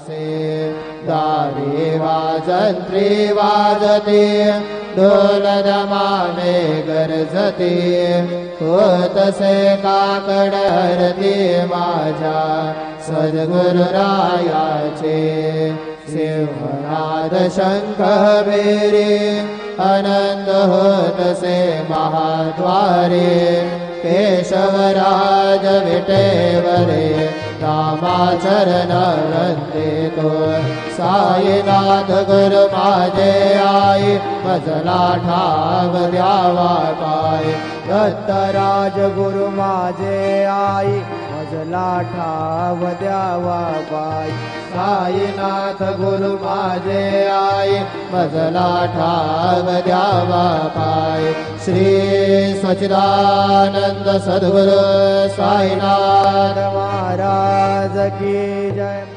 असे दारी वाजंत्री वाजते ढोल दमामे गरजते होतसे काकड हरते माझ्या सद्गुरुरायाचे सिंहनाद शंख बेरे आनंद होतसे महाद्वारे केशवराज विटेवरे नामाचरण रंते तो साईनाथ गुरु माझे आई मजला ठाव द्यावा पाय दत्तराज गुरु माझे आई मजला ठाव द्यावा पाय साईनाथ गुरु माझे आई मजला ठाव द्यावा पाय श्री सच्चिदानंद सद्गुरु साईनाथ महाराज की जय।